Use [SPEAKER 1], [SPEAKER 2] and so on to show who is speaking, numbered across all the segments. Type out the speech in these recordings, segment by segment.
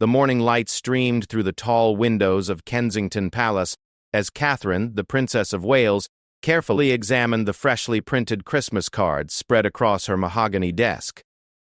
[SPEAKER 1] The morning light streamed through the tall windows of Kensington Palace as Catherine, the Princess of Wales, carefully examined the freshly printed Christmas cards spread across her mahogany desk.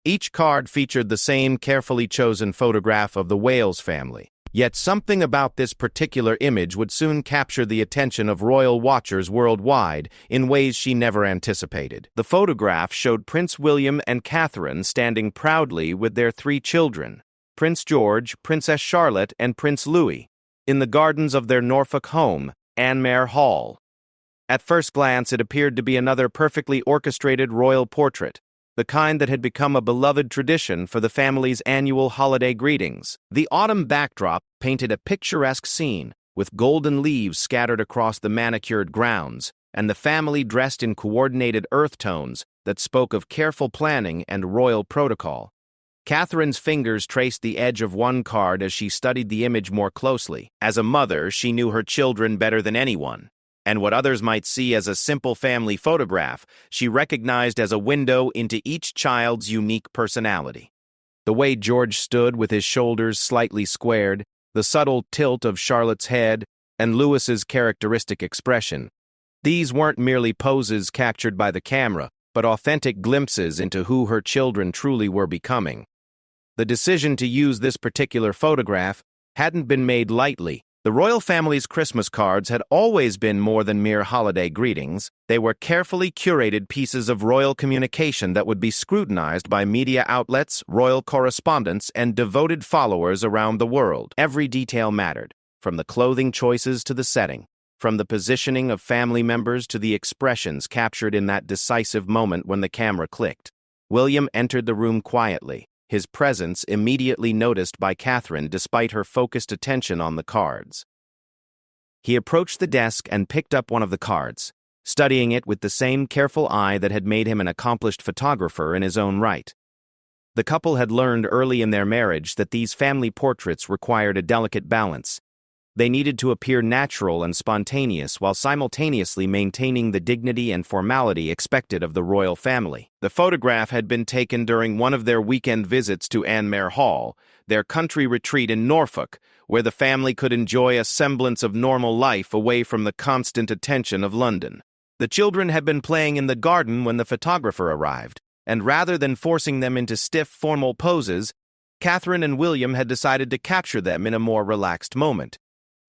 [SPEAKER 1] Each card featured the same carefully chosen photograph of the Wales family. Yet something about this particular image would soon capture the attention of royal watchers worldwide in ways she never anticipated. The photograph showed Prince William and Catherine standing proudly with their 3 children, Prince George, Princess Charlotte, and Prince Louis, in the gardens of their Norfolk home, Anmare Hall. At first glance, it appeared to be another perfectly orchestrated royal portrait, the kind that had become a beloved tradition for the family's annual holiday greetings. The autumn backdrop painted a picturesque scene, with golden leaves scattered across the manicured grounds, and the family dressed in coordinated earth tones that spoke of careful planning and royal protocol. Catherine's fingers traced the edge of one card as she studied the image more closely. As a mother, she knew her children better than anyone, and what others might see as a simple family photograph, she recognized as a window into each child's unique personality. The way George stood with his shoulders slightly squared, the subtle tilt of Charlotte's head, and Louis's characteristic expression. These weren't merely poses captured by the camera, but authentic glimpses into who her children truly were becoming. The decision to use this particular photograph hadn't been made lightly. The royal family's Christmas cards had always been more than mere holiday greetings. They were carefully curated pieces of royal communication that would be scrutinized by media outlets, royal correspondents, and devoted followers around the world. Every detail mattered, from the clothing choices to the setting, from the positioning of family members to the expressions captured in that decisive moment when the camera clicked. William entered the room quietly, his presence immediately noticed by Catherine despite her focused attention on the cards. He approached the desk and picked up one of the cards, studying it with the same careful eye that had made him an accomplished photographer in his own right. The couple had learned early in their marriage that these family portraits required a delicate balance. They needed to appear natural and spontaneous while simultaneously maintaining the dignity and formality expected of the royal family. The photograph had been taken during one of their weekend visits to Anmare Hall, their country retreat in Norfolk, where the family could enjoy a semblance of normal life away from the constant attention of London. The children had been playing in the garden when the photographer arrived, and rather than forcing them into stiff, formal poses, Catherine and William had decided to capture them in a more relaxed moment.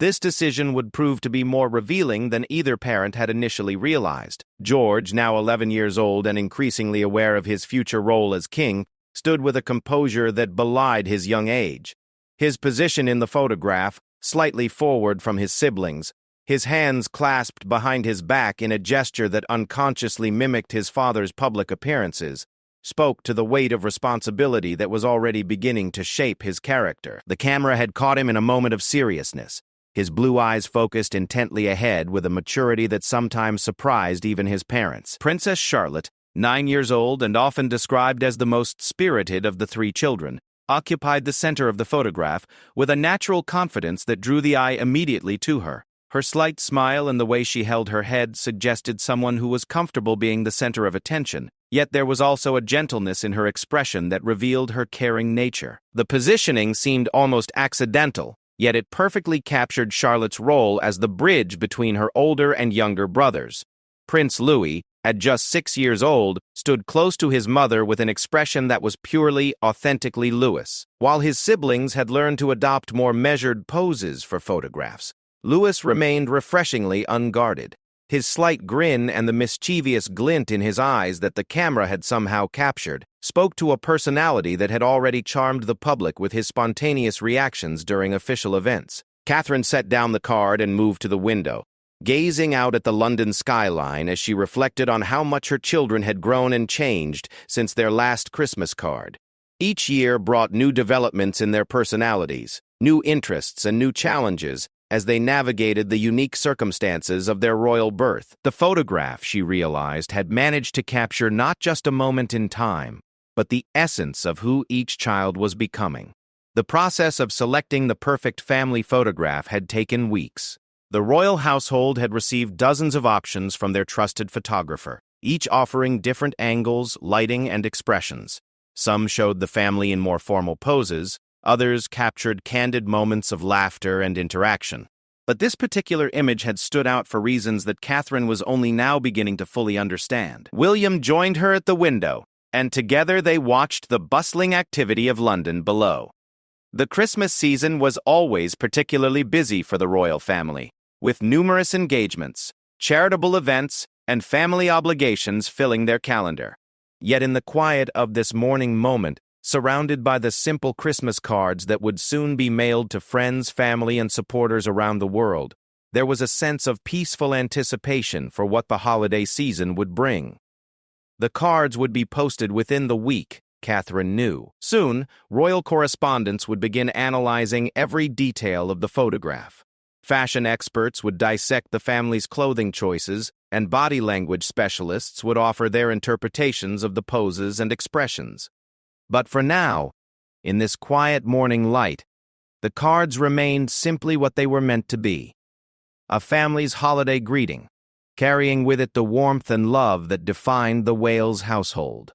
[SPEAKER 1] This decision would prove to be more revealing than either parent had initially realized. George, now 11 years old and increasingly aware of his future role as king, stood with a composure that belied his young age. His position in the photograph, slightly forward from his siblings, his hands clasped behind his back in a gesture that unconsciously mimicked his father's public appearances, spoke to the weight of responsibility that was already beginning to shape his character. The camera had caught him in a moment of seriousness, his blue eyes focused intently ahead with a maturity that sometimes surprised even his parents. Princess Charlotte, 9 years old and often described as the most spirited of the 3 children, occupied the center of the photograph with a natural confidence that drew the eye immediately to her. Her slight smile and the way she held her head suggested someone who was comfortable being the center of attention, yet there was also a gentleness in her expression that revealed her caring nature. The positioning seemed almost accidental, yet it perfectly captured Charlotte's role as the bridge between her older and younger brothers. Prince Louis, at just 6 years old, stood close to his mother with an expression that was purely, authentically Louis. While his siblings had learned to adopt more measured poses for photographs, Louis remained refreshingly unguarded. His slight grin and the mischievous glint in his eyes that the camera had somehow captured spoke to a personality that had already charmed the public with his spontaneous reactions during official events. Catherine set down the card and moved to the window, gazing out at the London skyline as she reflected on how much her children had grown and changed since their last Christmas card. Each year brought new developments in their personalities, new interests and new challenges, as they navigated the unique circumstances of their royal birth. The photograph, she realized, had managed to capture not just a moment in time, but the essence of who each child was becoming. The process of selecting the perfect family photograph had taken weeks. The royal household had received dozens of options from their trusted photographer, each offering different angles, lighting, and expressions. Some showed the family in more formal poses, Others captured candid moments of laughter and interaction. But this particular image had stood out for reasons that Catherine was only now beginning to fully understand. William joined her at the window, and together they watched the bustling activity of London below. The Christmas season was always particularly busy for the royal family, with numerous engagements, charitable events, and family obligations filling their calendar. Yet in the quiet of this morning moment, surrounded by the simple Christmas cards that would soon be mailed to friends, family, and supporters around the world, there was a sense of peaceful anticipation for what the holiday season would bring. The cards would be posted within the week, Catherine knew. Soon, royal correspondents would begin analyzing every detail of the photograph. Fashion experts would dissect the family's clothing choices, and body language specialists would offer their interpretations of the poses and expressions. But for now, in this quiet morning light, the cards remained simply what they were meant to be: a family's holiday greeting, carrying with it the warmth and love that defined the Wales household.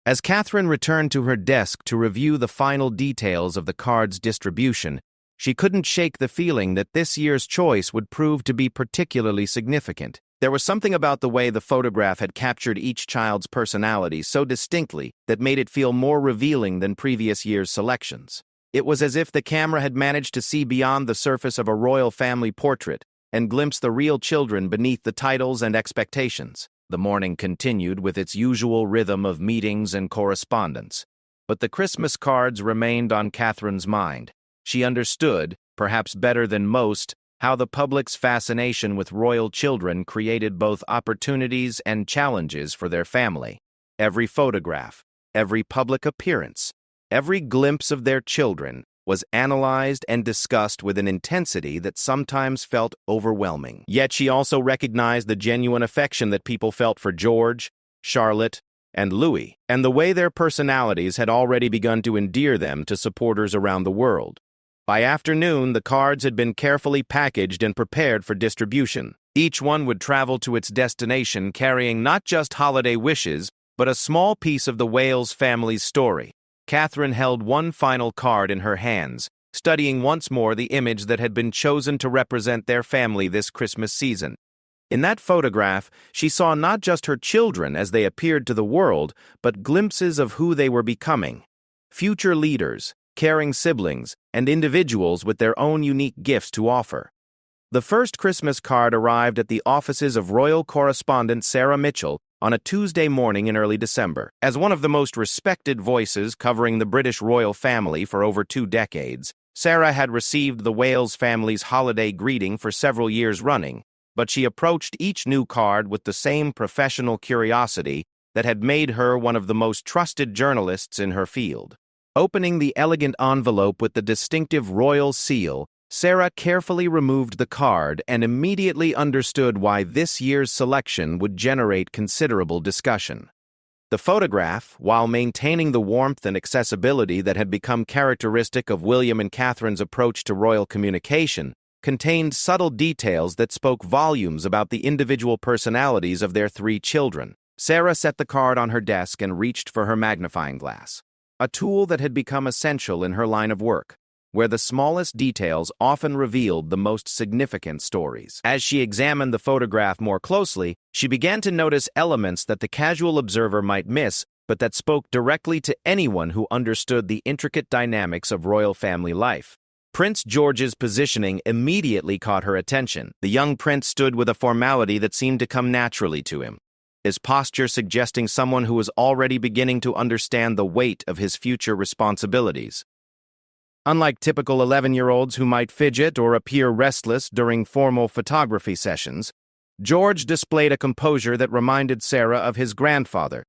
[SPEAKER 1] As Catherine returned to her desk to review the final details of the card's distribution, she couldn't shake the feeling that this year's choice would prove to be particularly significant. There was something about the way the photograph had captured each child's personality so distinctly that made it feel more revealing than previous year's selections. It was as if the camera had managed to see beyond the surface of a royal family portrait and glimpse the real children beneath the titles and expectations. The morning continued with its usual rhythm of meetings and correspondence. But the Christmas cards remained on Catherine's mind. She understood, perhaps better than most, how the public's fascination with royal children created both opportunities and challenges for their family. Every photograph, every public appearance, every glimpse of their children was analyzed and discussed with an intensity that sometimes felt overwhelming. Yet she also recognized the genuine affection that people felt for George, Charlotte, and Louis, and the way their personalities had already begun to endear them to supporters around the world. By afternoon, the cards had been carefully packaged and prepared for distribution. Each one would travel to its destination carrying not just holiday wishes, but a small piece of the Wales family's story. Catherine held one final card in her hands, studying once more the image that had been chosen to represent their family this Christmas season. In that photograph, she saw not just her children as they appeared to the world, but glimpses of who they were becoming: future leaders, caring siblings, and individuals with their own unique gifts to offer. The first Christmas card arrived at the offices of royal correspondent Sarah Mitchell on a Tuesday morning in early December. As one of the most respected voices covering the British royal family for over 2 decades, Sarah had received the Wales family's holiday greeting for several years running, but she approached each new card with the same professional curiosity that had made her one of the most trusted journalists in her field. Opening the elegant envelope with the distinctive royal seal, Sarah carefully removed the card and immediately understood why this year's selection would generate considerable discussion. The photograph, while maintaining the warmth and accessibility that had become characteristic of William and Catherine's approach to royal communication, contained subtle details that spoke volumes about the individual personalities of their 3 children. Sarah set the card on her desk and reached for her magnifying glass, a tool that had become essential in her line of work, where the smallest details often revealed the most significant stories. As she examined the photograph more closely, she began to notice elements that the casual observer might miss, but that spoke directly to anyone who understood the intricate dynamics of royal family life. Prince George's positioning immediately caught her attention. The young prince stood with a formality that seemed to come naturally to him, his posture suggesting someone who was already beginning to understand the weight of his future responsibilities. Unlike typical 11-year-olds who might fidget or appear restless during formal photography sessions, George displayed a composure that reminded Sarah of his grandfather,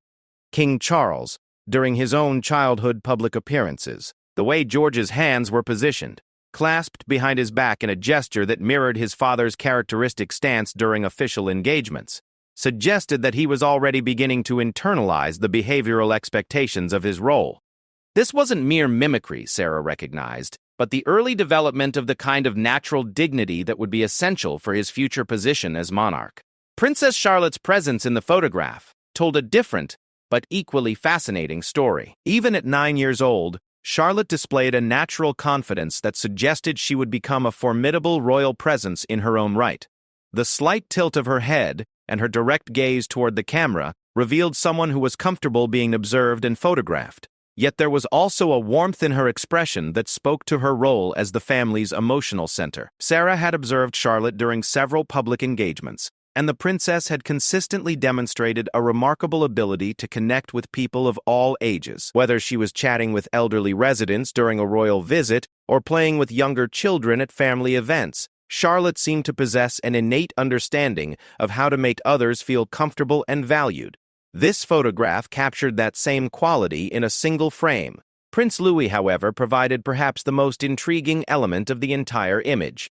[SPEAKER 1] King Charles, during his own childhood public appearances. The way George's hands were positioned, clasped behind his back in a gesture that mirrored his father's characteristic stance during official engagements, suggested that he was already beginning to internalize the behavioral expectations of his role. This wasn't mere mimicry, Sarah recognized, but the early development of the kind of natural dignity that would be essential for his future position as monarch. Princess Charlotte's presence in the photograph told a different, but equally fascinating story. Even at 9 years old, Charlotte displayed a natural confidence that suggested she would become a formidable royal presence in her own right. The slight tilt of her head and her direct gaze toward the camera revealed someone who was comfortable being observed and photographed. Yet there was also a warmth in her expression that spoke to her role as the family's emotional center. Sarah had observed Charlotte during several public engagements, and the princess had consistently demonstrated a remarkable ability to connect with people of all ages. Whether she was chatting with elderly residents during a royal visit or playing with younger children at family events, Charlotte seemed to possess an innate understanding of how to make others feel comfortable and valued. This photograph captured that same quality in a single frame. Prince Louis, however, provided perhaps the most intriguing element of the entire image.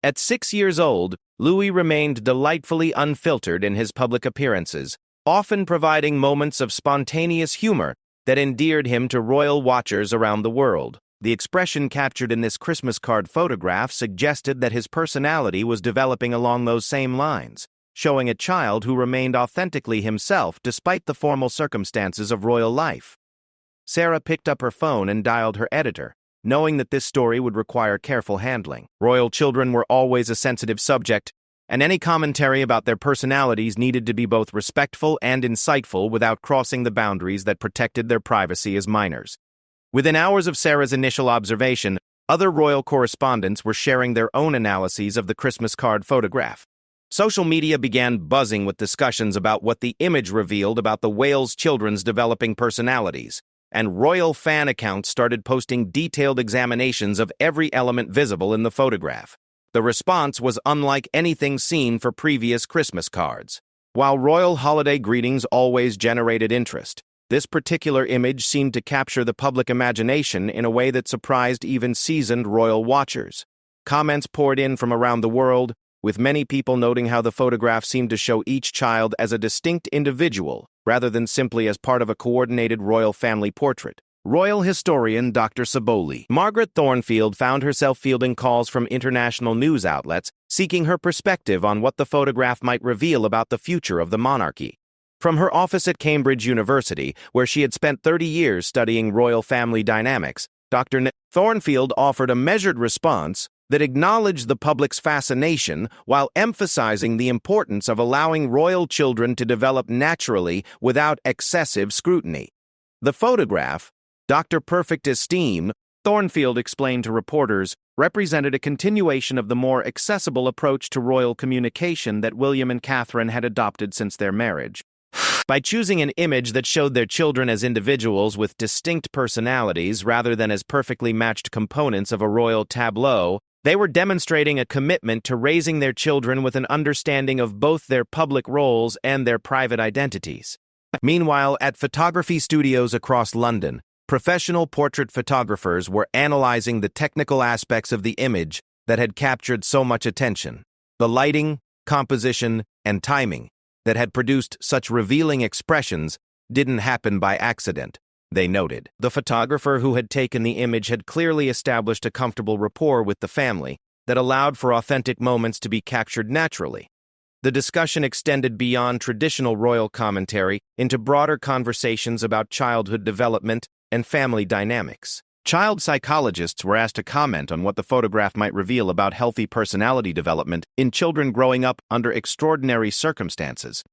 [SPEAKER 1] At 6 years old, Louis remained delightfully unfiltered in his public appearances, often providing moments of spontaneous humor that endeared him to royal watchers around the world. The expression captured in this Christmas card photograph suggested that his personality was developing along those same lines, showing a child who remained authentically himself despite the formal circumstances of royal life. Sarah picked up her phone and dialed her editor, knowing that this story would require careful handling. Royal children were always a sensitive subject, and any commentary about their personalities needed to be both respectful and insightful without crossing the boundaries that protected their privacy as minors. Within hours of Sarah's initial observation, other royal correspondents were sharing their own analyses of the Christmas card photograph. Social media began buzzing with discussions about what the image revealed about the Wales children's developing personalities, and royal fan accounts started posting detailed examinations of every element visible in the photograph. The response was unlike anything seen for previous Christmas cards. While royal holiday greetings always generated interest, this particular image seemed to capture the public imagination in a way that surprised even seasoned royal watchers. Comments poured in from around the world, with many people noting how the photograph seemed to show each child as a distinct individual, rather than simply as part of a coordinated royal family portrait. Royal historian Dr. Saboli Margaret Thornfield found herself fielding calls from international news outlets seeking her perspective on what the photograph might reveal about the future of the monarchy. From her office at Cambridge University, where she had spent 30 years studying royal family dynamics, Dr. Thornfield offered a measured response that acknowledged the public's fascination while emphasizing the importance of allowing royal children to develop naturally without excessive scrutiny. The photograph, Dr. Perfect Esteem, Thornfield explained to reporters, represented a continuation of the more accessible approach to royal communication that William and Catherine had adopted since their marriage. By choosing an image that showed their children as individuals with distinct personalities rather than as perfectly matched components of a royal tableau, they were demonstrating a commitment to raising their children with an understanding of both their public roles and their private identities. Meanwhile, at photography studios across London, professional portrait photographers were analyzing the technical aspects of the image that had captured so much attention. The lighting, composition, and timing that had produced such revealing expressions didn't happen by accident, they noted. The photographer who had taken the image had clearly established a comfortable rapport with the family that allowed for authentic moments to be captured naturally. The discussion extended beyond traditional royal commentary into broader conversations about childhood development and family dynamics. Child psychologists were asked to comment on what the photograph might reveal about healthy personality development in children growing up under extraordinary circumstances.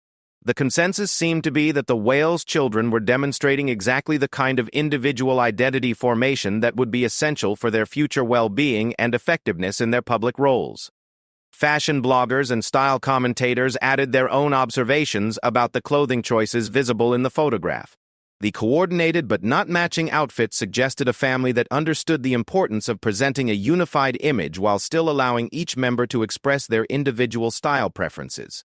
[SPEAKER 1] The consensus seemed to be that the Wales children were demonstrating exactly the kind of individual identity formation that would be essential for their future well-being and effectiveness in their public roles. Fashion bloggers and style commentators added their own observations about the clothing choices visible in the photograph. The coordinated but not matching outfits suggested a family that understood the importance of presenting a unified image while still allowing each member to express their individual style preferences.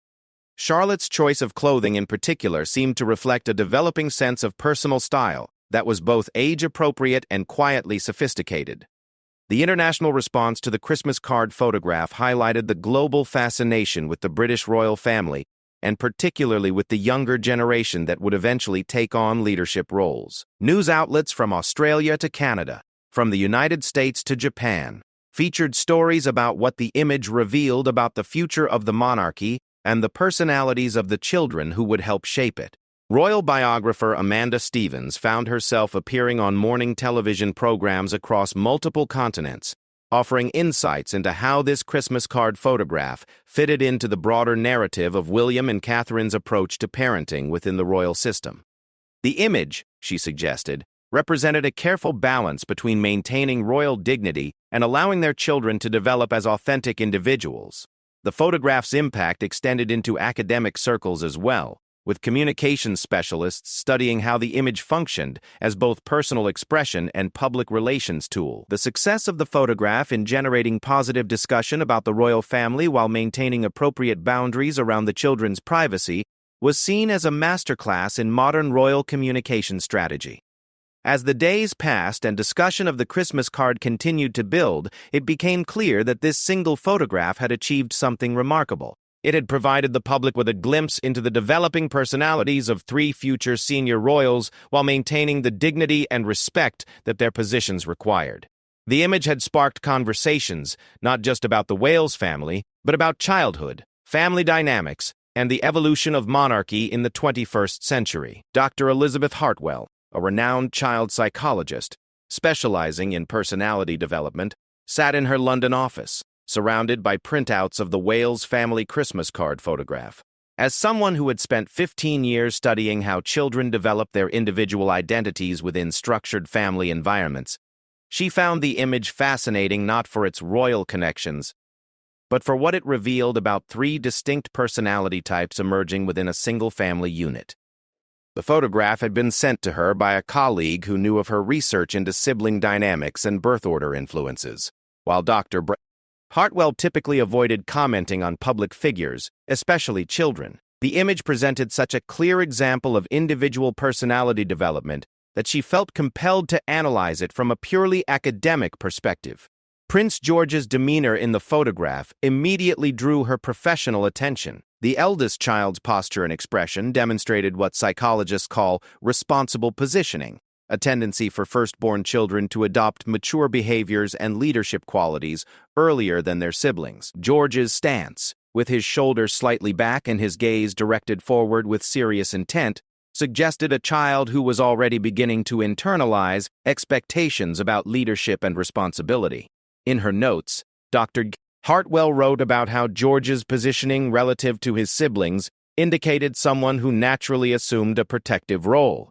[SPEAKER 1] Charlotte's choice of clothing in particular seemed to reflect a developing sense of personal style that was both age-appropriate and quietly sophisticated. The international response to the Christmas card photograph highlighted the global fascination with the British royal family, and particularly with the younger generation that would eventually take on leadership roles. News outlets from Australia to Canada, from the United States to Japan, featured stories about what the image revealed about the future of the monarchy and the personalities of the children who would help shape it. Royal biographer Amanda Stevens found herself appearing on morning television programs across multiple continents, offering insights into how this Christmas card photograph fitted into the broader narrative of William and Catherine's approach to parenting within the royal system. The image, she suggested, represented a careful balance between maintaining royal dignity and allowing their children to develop as authentic individuals. The photograph's impact extended into academic circles as well, with communications specialists studying how the image functioned as both personal expression and public relations tool. The success of the photograph in generating positive discussion about the royal family while maintaining appropriate boundaries around the children's privacy was seen as a masterclass in modern royal communication strategy. As the days passed and discussion of the Christmas card continued to build, it became clear that this single photograph had achieved something remarkable. It had provided the public with a glimpse into the developing personalities of three future senior royals while maintaining the dignity and respect that their positions required. The image had sparked conversations, not just about the Wales family, but about childhood, family dynamics, and the evolution of monarchy in the 21st century. Dr. Elizabeth Hartwell, a renowned child psychologist, specializing in personality development, sat in her London office, surrounded by printouts of the Wales family Christmas card photograph. As someone who had spent 15 years studying how children develop their individual identities within structured family environments, she found the image fascinating not for its royal connections, but for what it revealed about three distinct personality types emerging within a single family unit. The photograph had been sent to her by a colleague who knew of her research into sibling dynamics and birth order influences, while Dr. Hartwell typically avoided commenting on public figures, especially children. The image presented such a clear example of individual personality development that she felt compelled to analyze it from a purely academic perspective. Prince George's demeanor in the photograph immediately drew her professional attention. The eldest child's posture and expression demonstrated what psychologists call responsible positioning, a tendency for firstborn children to adopt mature behaviors and leadership qualities earlier than their siblings. George's stance, with his shoulders slightly back and his gaze directed forward with serious intent, suggested a child who was already beginning to internalize expectations about leadership and responsibility. In her notes, Dr. Hartwell wrote about how George's positioning relative to his siblings indicated someone who naturally assumed a protective role.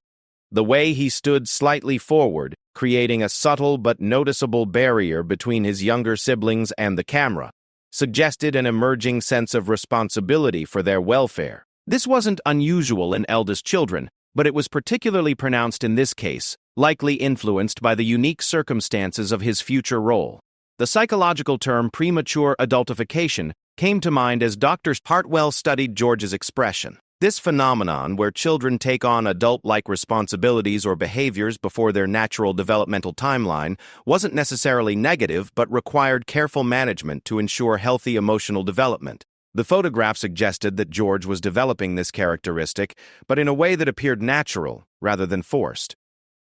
[SPEAKER 1] The way he stood slightly forward, creating a subtle but noticeable barrier between his younger siblings and the camera, suggested an emerging sense of responsibility for their welfare. This wasn't unusual in eldest children, but it was particularly pronounced in this case, likely influenced by the unique circumstances of his future role. The psychological term premature adultification came to mind as Dr. Hartwell studied George's expression. This phenomenon, where children take on adult-like responsibilities or behaviors before their natural developmental timeline, wasn't necessarily negative but required careful management to ensure healthy emotional development. The photograph suggested that George was developing this characteristic, but in a way that appeared natural rather than forced.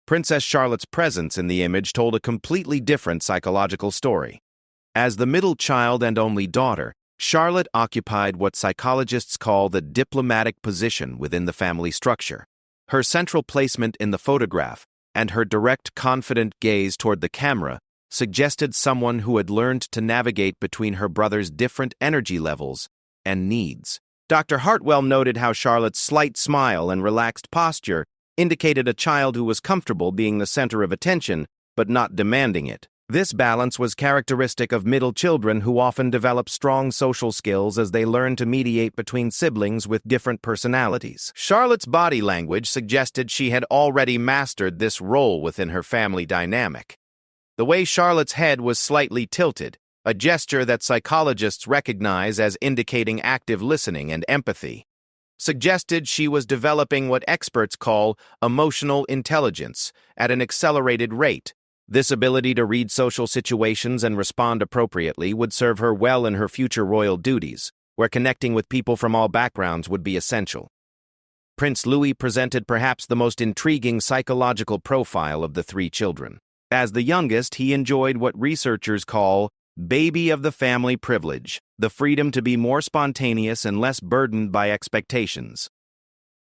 [SPEAKER 1] Princess Charlotte's presence in the image told a completely different psychological story. As the middle child and only daughter, Charlotte occupied what psychologists call the diplomatic position within the family structure. Her central placement in the photograph and her direct, confident gaze toward the camera suggested someone who had learned to navigate between her brother's different energy levels and needs. Dr. Hartwell noted how Charlotte's slight smile and relaxed posture indicated a child who was comfortable being the center of attention, but not demanding it. This balance was characteristic of middle children who often develop strong social skills as they learn to mediate between siblings with different personalities. Charlotte's body language suggested she had already mastered this role within her family dynamic. The way Charlotte's head was slightly tilted, a gesture that psychologists recognize as indicating active listening and empathy, suggested she was developing what experts call emotional intelligence at an accelerated rate. This ability to read social situations and respond appropriately would serve her well in her future royal duties, where connecting with people from all backgrounds would be essential. Prince Louis presented perhaps the most intriguing psychological profile of the three children. As the youngest, he enjoyed what researchers call baby of the family privilege, the freedom to be more spontaneous and less burdened by expectations.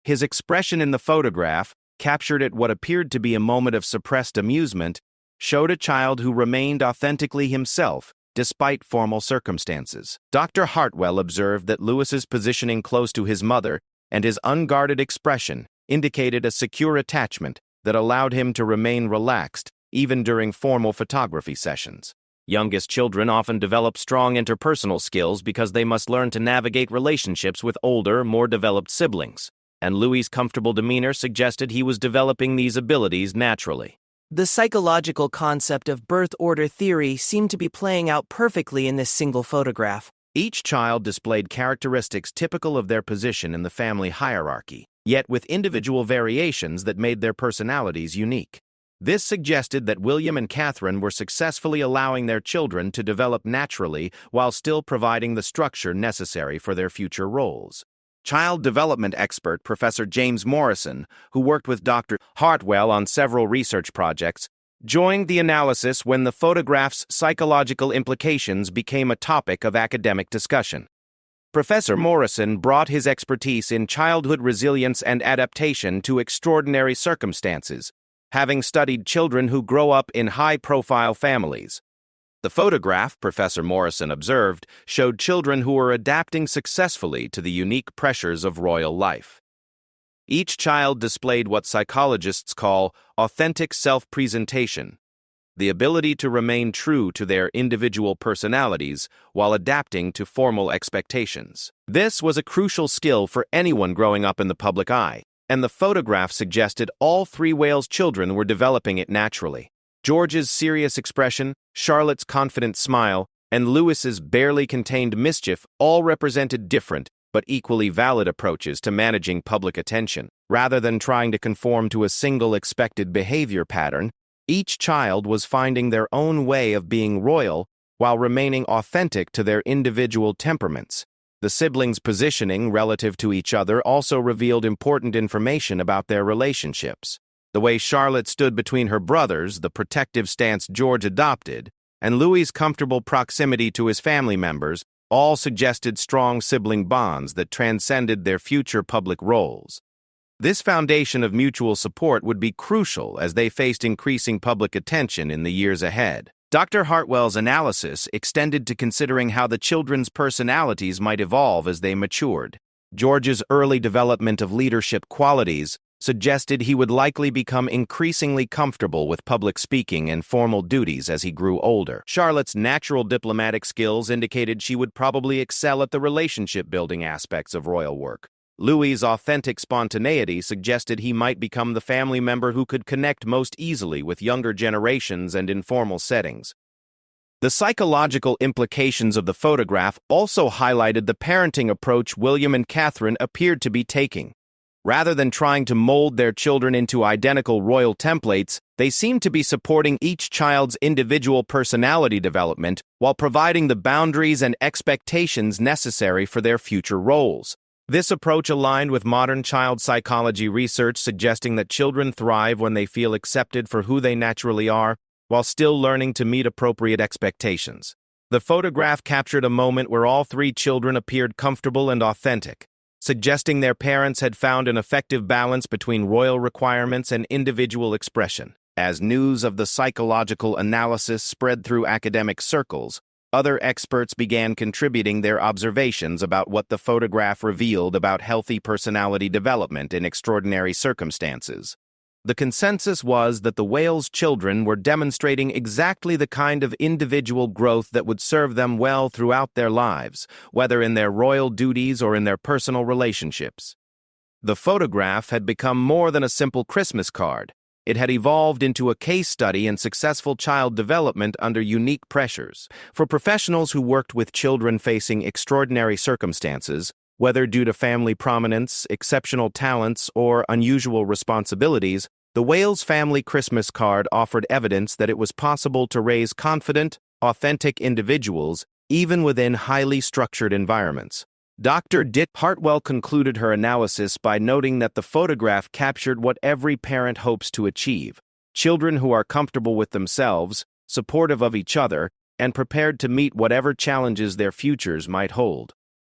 [SPEAKER 1] His expression in the photograph, captured at what appeared to be a moment of suppressed amusement, showed a child who remained authentically himself, despite formal circumstances. Dr. Hartwell observed that Lewis's positioning close to his mother and his unguarded expression indicated a secure attachment that allowed him to remain relaxed even during formal photography sessions. Youngest children often develop strong interpersonal skills because they must learn to navigate relationships with older, more developed siblings, and Louis's comfortable demeanor suggested he was developing these abilities naturally.
[SPEAKER 2] The psychological concept of birth order theory seemed to be playing out perfectly in this single photograph.
[SPEAKER 1] Each child displayed characteristics typical of their position in the family hierarchy, yet with individual variations that made their personalities unique. This suggested that William and Catherine were successfully allowing their children to develop naturally while still providing the structure necessary for their future roles. Child development expert Professor James Morrison, who worked with Dr. Hartwell on several research projects, joined the analysis when the photograph's psychological implications became a topic of academic discussion. Professor Morrison brought his expertise in childhood resilience and adaptation to extraordinary circumstances, having studied children who grow up in high-profile families. The photograph, Professor Morrison observed, showed children who were adapting successfully to the unique pressures of royal life. Each child displayed what psychologists call authentic self-presentation, the ability to remain true to their individual personalities while adapting to formal expectations. This was a crucial skill for anyone growing up in the public eye, and the photograph suggested all three Wales children were developing it naturally. George's serious expression, Charlotte's confident smile, and Lewis's barely contained mischief all represented different but equally valid approaches to managing public attention. Rather than trying to conform to a single expected behavior pattern, each child was finding their own way of being royal while remaining authentic to their individual temperaments. The siblings' positioning relative to each other also revealed important information about their relationships. The way Charlotte stood between her brothers, the protective stance George adopted, and Louis's comfortable proximity to his family members all suggested strong sibling bonds that transcended their future public roles. This foundation of mutual support would be crucial as they faced increasing public attention in the years ahead. Dr. Hartwell's analysis extended to considering how the children's personalities might evolve as they matured. George's early development of leadership qualities suggested he would likely become increasingly comfortable with public speaking and formal duties as he grew older. Charlotte's natural diplomatic skills indicated she would probably excel at the relationship-building aspects of royal work. Louis's authentic spontaneity suggested he might become the family member who could connect most easily with younger generations and informal settings. The psychological implications of the photograph also highlighted the parenting approach William and Catherine appeared to be taking. Rather than trying to mold their children into identical royal templates, they seemed to be supporting each child's individual personality development while providing the boundaries and expectations necessary for their future roles. This approach aligned with modern child psychology research suggesting that children thrive when they feel accepted for who they naturally are, while still learning to meet appropriate expectations. The photograph captured a moment where all three children appeared comfortable and authentic, suggesting their parents had found an effective balance between royal requirements and individual expression. As news of the psychological analysis spread through academic circles, other experts began contributing their observations about what the photograph revealed about healthy personality development in extraordinary circumstances. The consensus was that the Wales children were demonstrating exactly the kind of individual growth that would serve them well throughout their lives, whether in their royal duties or in their personal relationships. The photograph had become more than a simple Christmas card. It had evolved into a case study in successful child development under unique pressures. For professionals who worked with children facing extraordinary circumstances, whether due to family prominence, exceptional talents, or unusual responsibilities, the Wales family Christmas card offered evidence that it was possible to raise confident, authentic individuals even within highly structured environments. Dr. Dit Hartwell concluded her analysis by noting that the photograph captured what every parent hopes to achieve: children who are comfortable with themselves, supportive of each other, and prepared to meet whatever challenges their futures might hold.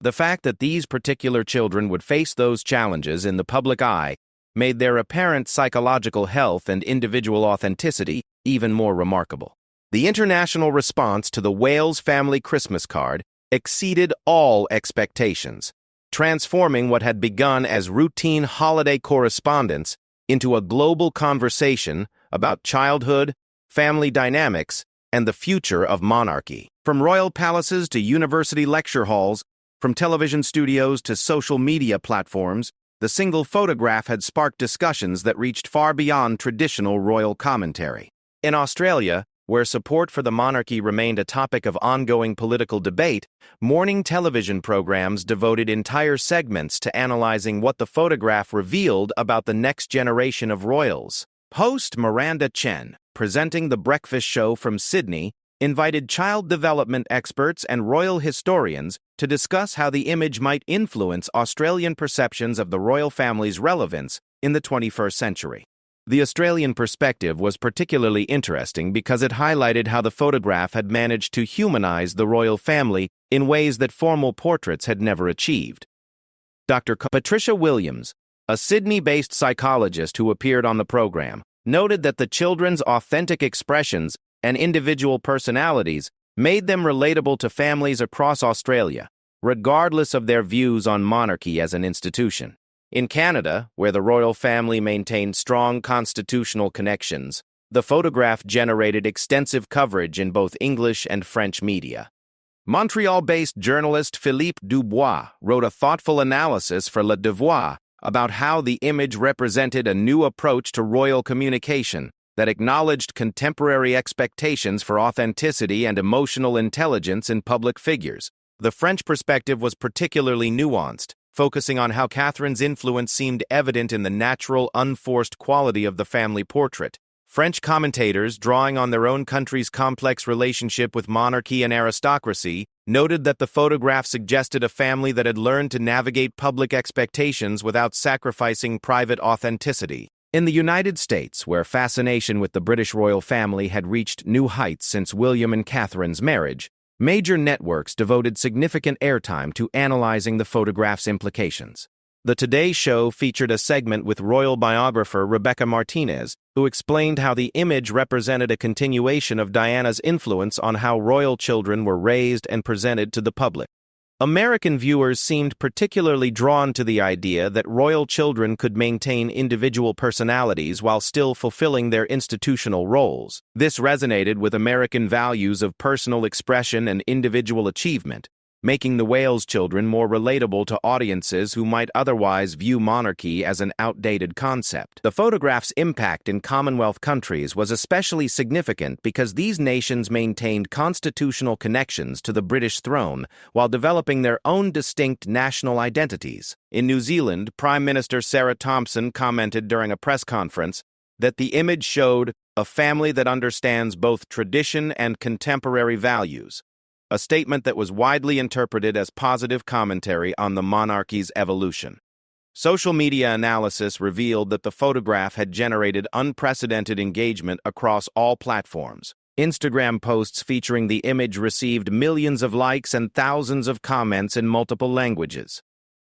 [SPEAKER 1] The fact that these particular children would face those challenges in the public eye made their apparent psychological health and individual authenticity even more remarkable. The international response to the Wales family Christmas card exceeded all expectations, transforming what had begun as routine holiday correspondence into a global conversation about childhood, family dynamics, and the future of monarchy. From royal palaces to university lecture halls, from television studios to social media platforms, the single photograph had sparked discussions that reached far beyond traditional royal commentary. In Australia, where support for the monarchy remained a topic of ongoing political debate, morning television programs devoted entire segments to analyzing what the photograph revealed about the next generation of royals. Host Miranda Chen, presenting The Breakfast Show from Sydney, invited child development experts and royal historians to discuss how the image might influence Australian perceptions of the royal family's relevance in the 21st century. The Australian perspective was particularly interesting because it highlighted how the photograph had managed to humanize the royal family in ways that formal portraits had never achieved. Dr. Patricia Williams, a Sydney-based psychologist who appeared on the program, noted that the children's authentic expressions and individual personalities made them relatable to families across Australia, regardless of their views on monarchy as an institution. In Canada, where the royal family maintained strong constitutional connections, the photograph generated extensive coverage in both English and French media. Montreal-based journalist Philippe Dubois wrote a thoughtful analysis for Le Devoir about how the image represented a new approach to royal communication that acknowledged contemporary expectations for authenticity and emotional intelligence in public figures. The French perspective was particularly nuanced, focusing on how Catherine's influence seemed evident in the natural, unforced quality of the family portrait. French commentators, drawing on their own country's complex relationship with monarchy and aristocracy, noted that the photograph suggested a family that had learned to navigate public expectations without sacrificing private authenticity. In the United States, where fascination with the British royal family had reached new heights since William and Catherine's marriage, major networks devoted significant airtime to analyzing the photograph's implications. The Today Show featured a segment with royal biographer Rebecca Martinez, who explained how the image represented a continuation of Diana's influence on how royal children were raised and presented to the public. American viewers seemed particularly drawn to the idea that royal children could maintain individual personalities while still fulfilling their institutional roles. This resonated with American values of personal expression and individual achievement, making the Wales children more relatable to audiences who might otherwise view monarchy as an outdated concept. The photograph's impact in Commonwealth countries was especially significant because these nations maintained constitutional connections to the British throne while developing their own distinct national identities. In New Zealand, Prime Minister Sarah Thompson commented during a press conference that the image showed a family that understands both tradition and contemporary values, a statement that was widely interpreted as positive commentary on the monarchy's evolution. Social media analysis revealed that the photograph had generated unprecedented engagement across all platforms. Instagram posts featuring the image received millions of likes and thousands of comments in multiple languages.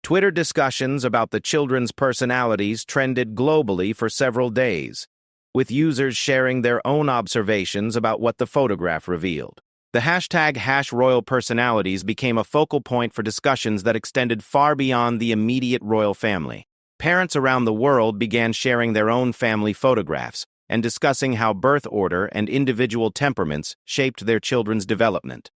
[SPEAKER 1] Twitter discussions about the children's personalities trended globally for several days, with users sharing their own observations about what the photograph revealed. The hashtag #RoyalPersonalities became a focal point for discussions that extended far beyond the immediate royal family. Parents around the world began sharing their own family photographs and discussing how birth order and individual temperaments shaped their children's development.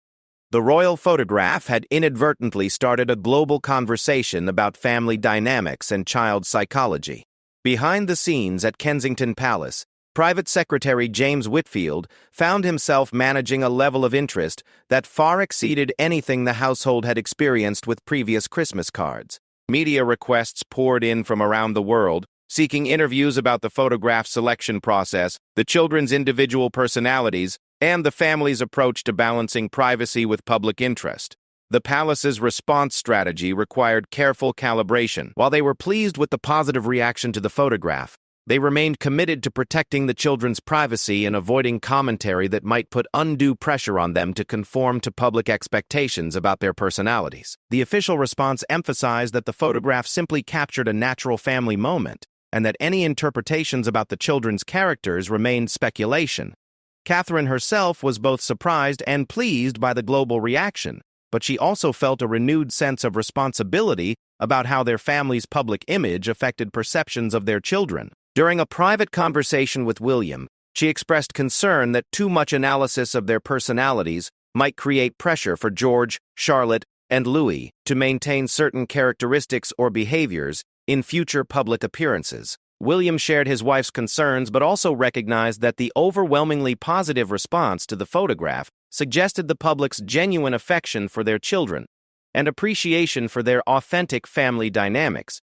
[SPEAKER 1] The royal photograph had inadvertently started a global conversation about family dynamics and child psychology. Behind the scenes at Kensington Palace, Private Secretary James Whitfield found himself managing a level of interest that far exceeded anything the household had experienced with previous Christmas cards. Media requests poured in from around the world, seeking interviews about the photograph selection process, the children's individual personalities, and the family's approach to balancing privacy with public interest. The palace's response strategy required careful calibration. While they were pleased with the positive reaction to the photograph, They remained committed to protecting the children's privacy and avoiding commentary that might put undue pressure on them to conform to public expectations about their personalities. The official response emphasized that the photograph simply captured a natural family moment, and that any interpretations about the children's characters remained speculation. Catherine herself was both surprised and pleased by the global reaction, but she also felt a renewed sense of responsibility about how their family's public image affected perceptions of their children. During a private conversation with William, she expressed concern that too much analysis of their personalities might create pressure for George, Charlotte, and Louis to maintain certain characteristics or behaviors in future public appearances. William shared his wife's concerns but also recognized that the overwhelmingly positive response to the photograph suggested the public's genuine affection for their children and appreciation for their authentic family dynamics.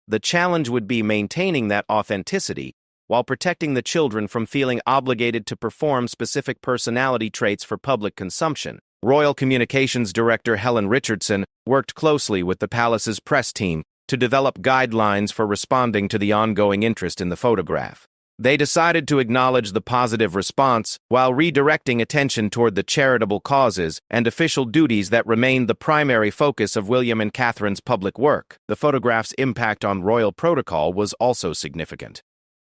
[SPEAKER 1] The challenge would be maintaining that authenticity while protecting the children from feeling obligated to perform specific personality traits for public consumption. Royal Communications Director Helen Richardson worked closely with the palace's press team to develop guidelines for responding to the ongoing interest in the photograph. They decided to acknowledge the positive response while redirecting attention toward the charitable causes and official duties that remained the primary focus of William and Catherine's public work. The photograph's impact on royal protocol was also significant.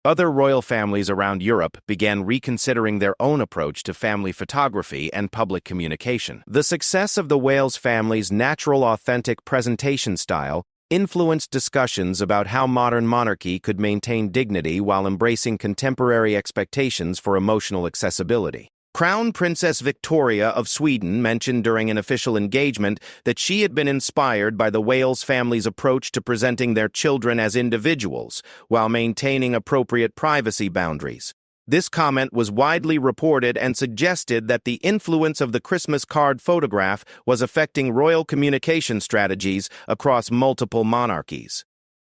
[SPEAKER 1] Other royal families around Europe began reconsidering their own approach to family photography and public communication. The success of the Wales family's natural, authentic presentation style influenced discussions about how modern monarchy could maintain dignity while embracing contemporary expectations for emotional accessibility. Crown Princess Victoria of Sweden mentioned during an official engagement that she had been inspired by the Wales family's approach to presenting their children as individuals while maintaining appropriate privacy boundaries. This comment was widely reported and suggested that the influence of the Christmas card photograph was affecting royal communication strategies across multiple monarchies.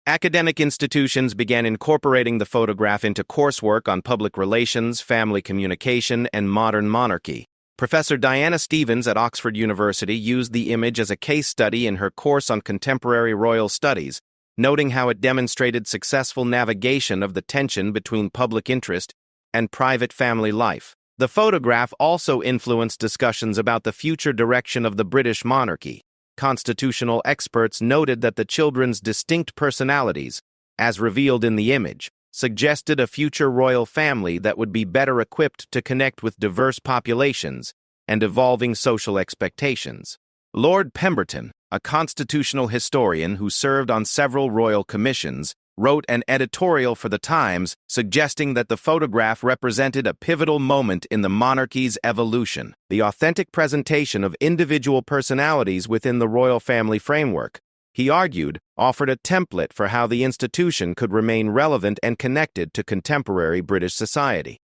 [SPEAKER 1] Academic institutions began incorporating the photograph into coursework on public relations, family communication, and modern monarchy. Professor Diana Stevens at Oxford University used the image as a case study in her course on contemporary royal studies, noting how it demonstrated successful navigation of the tension between public interest and private family life. The photograph also influenced discussions about the future direction of the British monarchy. Constitutional experts noted that the children's distinct personalities, as revealed in the image, suggested a future royal family that would be better equipped to connect with diverse populations and evolving social expectations. Lord Pemberton, a constitutional historian who served on several royal commissions, wrote an editorial for The Times suggesting that the photograph represented a pivotal moment in the monarchy's evolution. The authentic presentation of individual personalities within the royal family framework, he argued, offered a template for how the institution could remain relevant and connected to contemporary British society.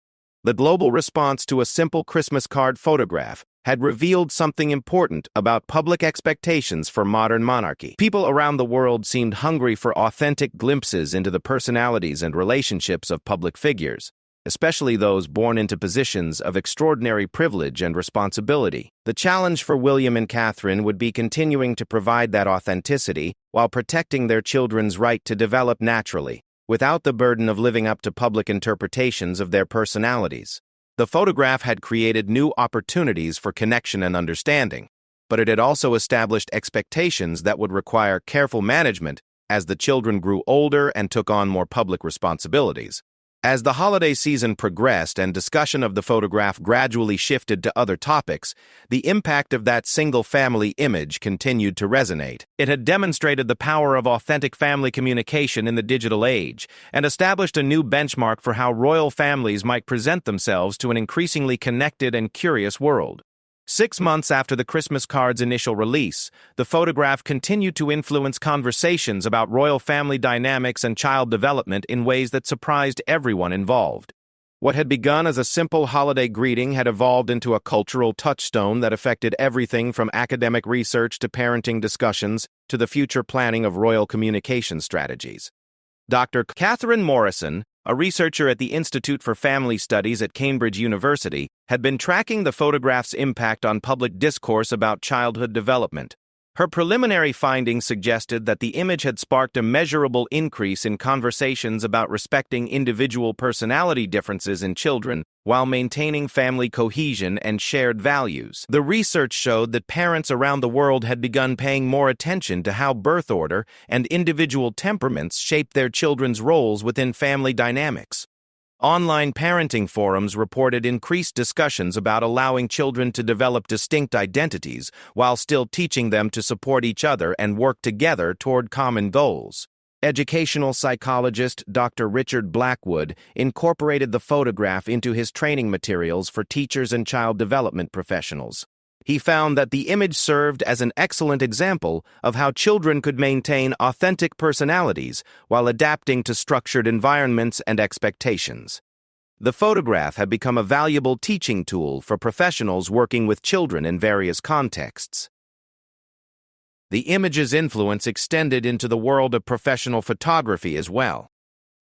[SPEAKER 1] The global response to a simple Christmas card photograph had revealed something important about public expectations for modern monarchy. People around the world seemed hungry for authentic glimpses into the personalities and relationships of public figures, especially those born into positions of extraordinary privilege and responsibility. The challenge for William and Catherine would be continuing to provide that authenticity while protecting their children's right to develop naturally, without the burden of living up to public interpretations of their personalities. The photograph had created new opportunities for connection and understanding, but it had also established expectations that would require careful management as the children grew older and took on more public responsibilities. As the holiday season progressed and discussion of the photograph gradually shifted to other topics, the impact of that single family image continued to resonate. It had demonstrated the power of authentic family communication in the digital age and established a new benchmark for how royal families might present themselves to an increasingly connected and curious world. 6 months after the Christmas card's initial release, the photograph continued to influence conversations about royal family dynamics and child development in ways that surprised everyone involved. What had begun as a simple holiday greeting had evolved into a cultural touchstone that affected everything from academic research to parenting discussions to the future planning of royal communication strategies. Dr. Catherine Morrison, a researcher at the Institute for Family Studies at Cambridge University, had been tracking the photograph's impact on public discourse about childhood development. Her preliminary findings suggested that the image had sparked a measurable increase in conversations about respecting individual personality differences in children while maintaining family cohesion and shared values. The research showed that parents around the world had begun paying more attention to how birth order and individual temperaments shaped their children's roles within family dynamics. Online parenting forums reported increased discussions about allowing children to develop distinct identities while still teaching them to support each other and work together toward common goals. Educational psychologist Dr. Richard Blackwood incorporated the photograph into his training materials for teachers and child development professionals. He found that the image served as an excellent example of how children could maintain authentic personalities while adapting to structured environments and expectations. The photograph had become a valuable teaching tool for professionals working with children in various contexts. The image's influence extended into the world of professional photography as well.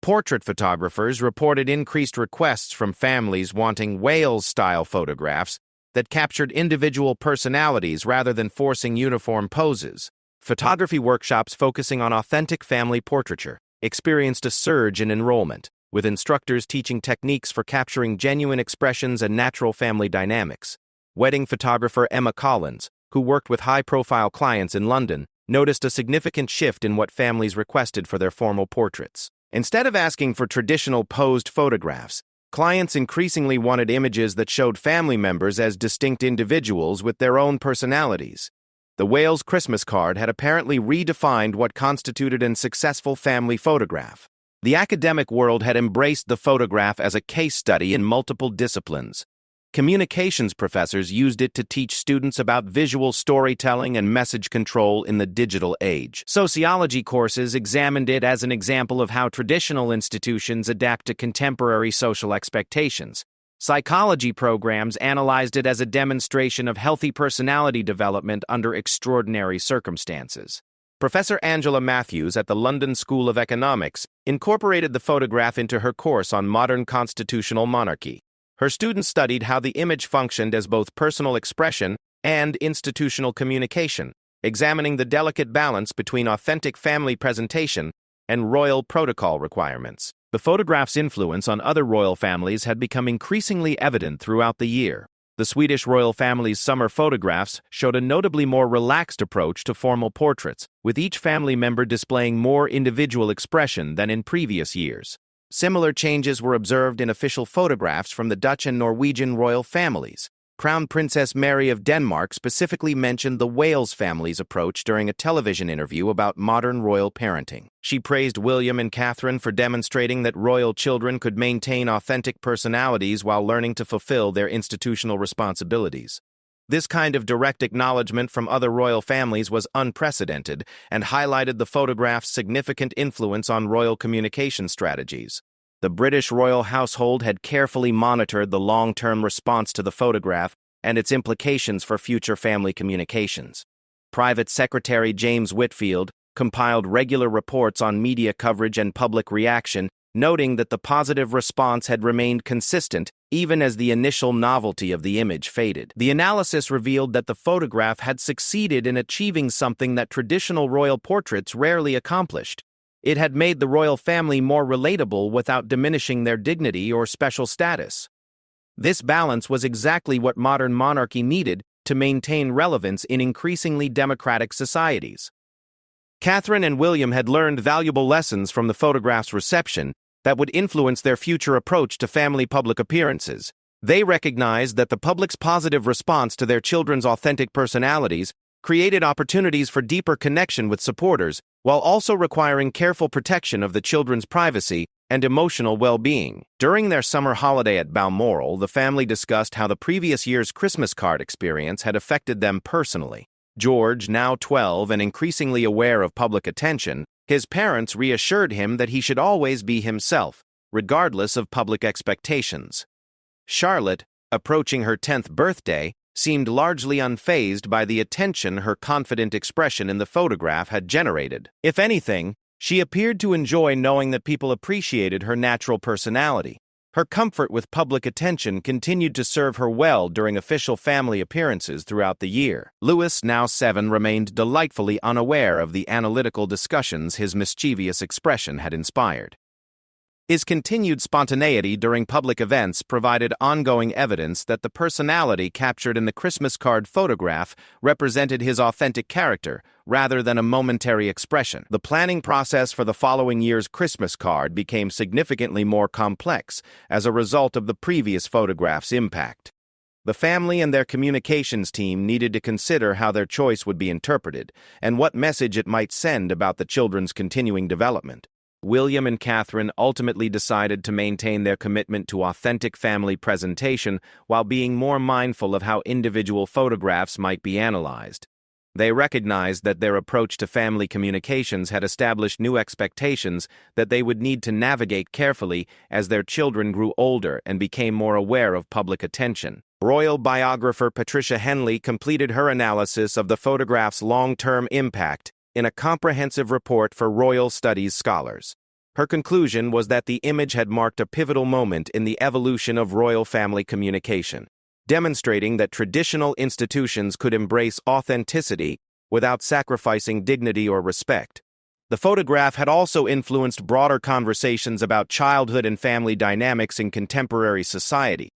[SPEAKER 1] Portrait photographers reported increased requests from families wanting Wales-style photographs that captured individual personalities rather than forcing uniform poses. Photography workshops focusing on authentic family portraiture experienced a surge in enrollment, with instructors teaching techniques for capturing genuine expressions and natural family dynamics. Wedding photographer Emma Collins, who worked with high-profile clients in London, noticed a significant shift in what families requested for their formal portraits. Instead of asking for traditional posed photographs, clients increasingly wanted images that showed family members as distinct individuals with their own personalities. The Wales Christmas card had apparently redefined what constituted a successful family photograph. The academic world had embraced the photograph as a case study in multiple disciplines. Communications professors used it to teach students about visual storytelling and message control in the digital age. Sociology courses examined it as an example of how traditional institutions adapt to contemporary social expectations. Psychology programs analyzed it as a demonstration of healthy personality development under extraordinary circumstances. Professor Angela Matthews at the London School of Economics incorporated the photograph into her course on modern constitutional monarchy. Her students studied how the image functioned as both personal expression and institutional communication, examining the delicate balance between authentic family presentation and royal protocol requirements. The photograph's influence on other royal families had become increasingly evident throughout the year. The Swedish royal family's summer photographs showed a notably more relaxed approach to formal portraits, with each family member displaying more individual expression than in previous years. Similar changes were observed in official photographs from the Dutch and Norwegian royal families. Crown Princess Mary of Denmark specifically mentioned the Wales family's approach during a television interview about modern royal parenting. She praised William and Catherine for demonstrating that royal children could maintain authentic personalities while learning to fulfill their institutional responsibilities. This kind of direct acknowledgement from other royal families was unprecedented and highlighted the photograph's significant influence on royal communication strategies. The British royal household had carefully monitored the long-term response to the photograph and its implications for future family communications. Private Secretary James Whitfield compiled regular reports on media coverage and public reaction, noting that the positive response had remained consistent even as the initial novelty of the image faded. The analysis revealed that the photograph had succeeded in achieving something that traditional royal portraits rarely accomplished. It had made the royal family more relatable without diminishing their dignity or special status. This balance was exactly what modern monarchy needed to maintain relevance in increasingly democratic societies. Catherine and William had learned valuable lessons from the photograph's reception that would influence their future approach to family public appearances. They recognized that the public's positive response to their children's authentic personalities created opportunities for deeper connection with supporters, while also requiring careful protection of the children's privacy and emotional well-being. During their summer holiday at Balmoral, the family discussed how the previous year's Christmas card experience had affected them personally. George, now 12 and increasingly aware of public attention, his parents reassured him that he should always be himself, regardless of public expectations. Charlotte, approaching her 10th birthday, seemed largely unfazed by the attention her confident expression in the photograph had generated. If anything, she appeared to enjoy knowing that people appreciated her natural personality. Her comfort with public attention continued to serve her well during official family appearances throughout the year. Louis, now 7, remained delightfully unaware of the analytical discussions his mischievous expression had inspired. His continued spontaneity during public events provided ongoing evidence that the personality captured in the Christmas card photograph represented his authentic character, rather than a momentary expression. The planning process for the following year's Christmas card became significantly more complex as a result of the previous photograph's impact. The family and their communications team needed to consider how their choice would be interpreted and what message it might send about the children's continuing development. William and Catherine ultimately decided to maintain their commitment to authentic family presentation while being more mindful of how individual photographs might be analyzed. They recognized that their approach to family communications had established new expectations that they would need to navigate carefully as their children grew older and became more aware of public attention. Royal biographer Patricia Henley completed her analysis of the photograph's long-term impact in a comprehensive report for royal studies scholars. Her conclusion was that the image had marked a pivotal moment in the evolution of royal family communication, demonstrating that traditional institutions could embrace authenticity without sacrificing dignity or respect. The photograph had also influenced broader conversations about childhood and family dynamics in contemporary society.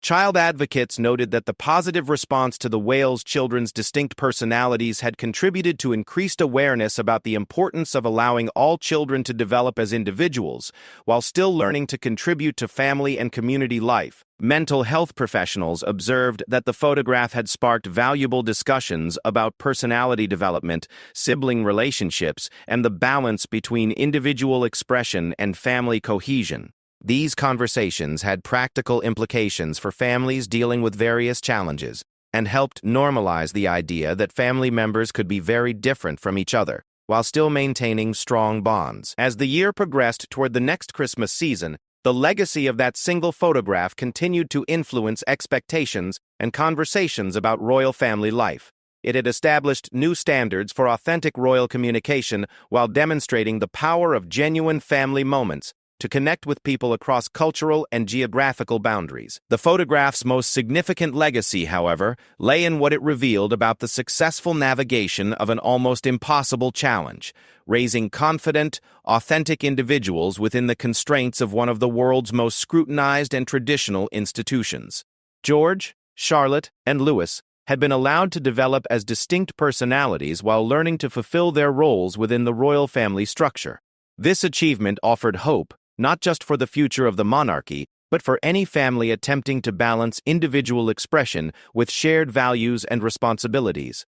[SPEAKER 1] Child advocates noted that the positive response to the Wales children's distinct personalities had contributed to increased awareness about the importance of allowing all children to develop as individuals, while still learning to contribute to family and community life. Mental health professionals observed that the photograph had sparked valuable discussions about personality development, sibling relationships, and the balance between individual expression and family cohesion. These conversations had practical implications for families dealing with various challenges and helped normalize the idea that family members could be very different from each other, while still maintaining strong bonds. As the year progressed toward the next Christmas season, the legacy of that single photograph continued to influence expectations and conversations about royal family life. It had established new standards for authentic royal communication while demonstrating the power of genuine family moments to connect with people across cultural and geographical boundaries. The photograph's most significant legacy, however, lay in what it revealed about the successful navigation of an almost impossible challenge, raising confident, authentic individuals within the constraints of one of the world's most scrutinized and traditional institutions. George, Charlotte, and Louis had been allowed to develop as distinct personalities while learning to fulfill their roles within the royal family structure. This achievement offered hope, not just for the future of the monarchy, but for any family attempting to balance individual expression with shared values and responsibilities.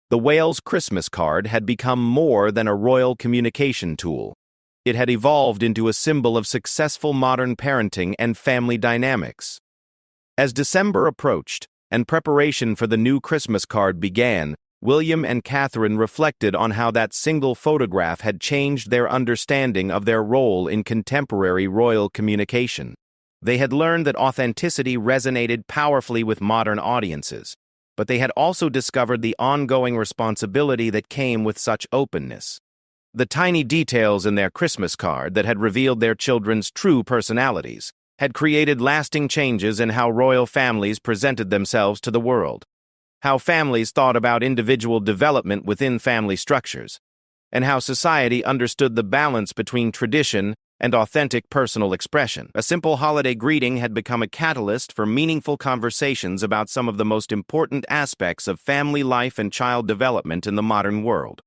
[SPEAKER 1] The Wales Christmas card had become more than a royal communication tool. It had evolved into a symbol of successful modern parenting and family dynamics. As December approached and preparation for the new Christmas card began, William and Catherine reflected on how that single photograph had changed their understanding of their role in contemporary royal communication. They had learned that authenticity resonated powerfully with modern audiences, but they had also discovered the ongoing responsibility that came with such openness. The tiny details in their Christmas card that had revealed their children's true personalities had created lasting changes in how royal families presented themselves to the world, how families thought about individual development within family structures, and how society understood the balance between tradition and authentic personal expression. A simple holiday greeting had become a catalyst for meaningful conversations about some of the most important aspects of family life and child development in the modern world.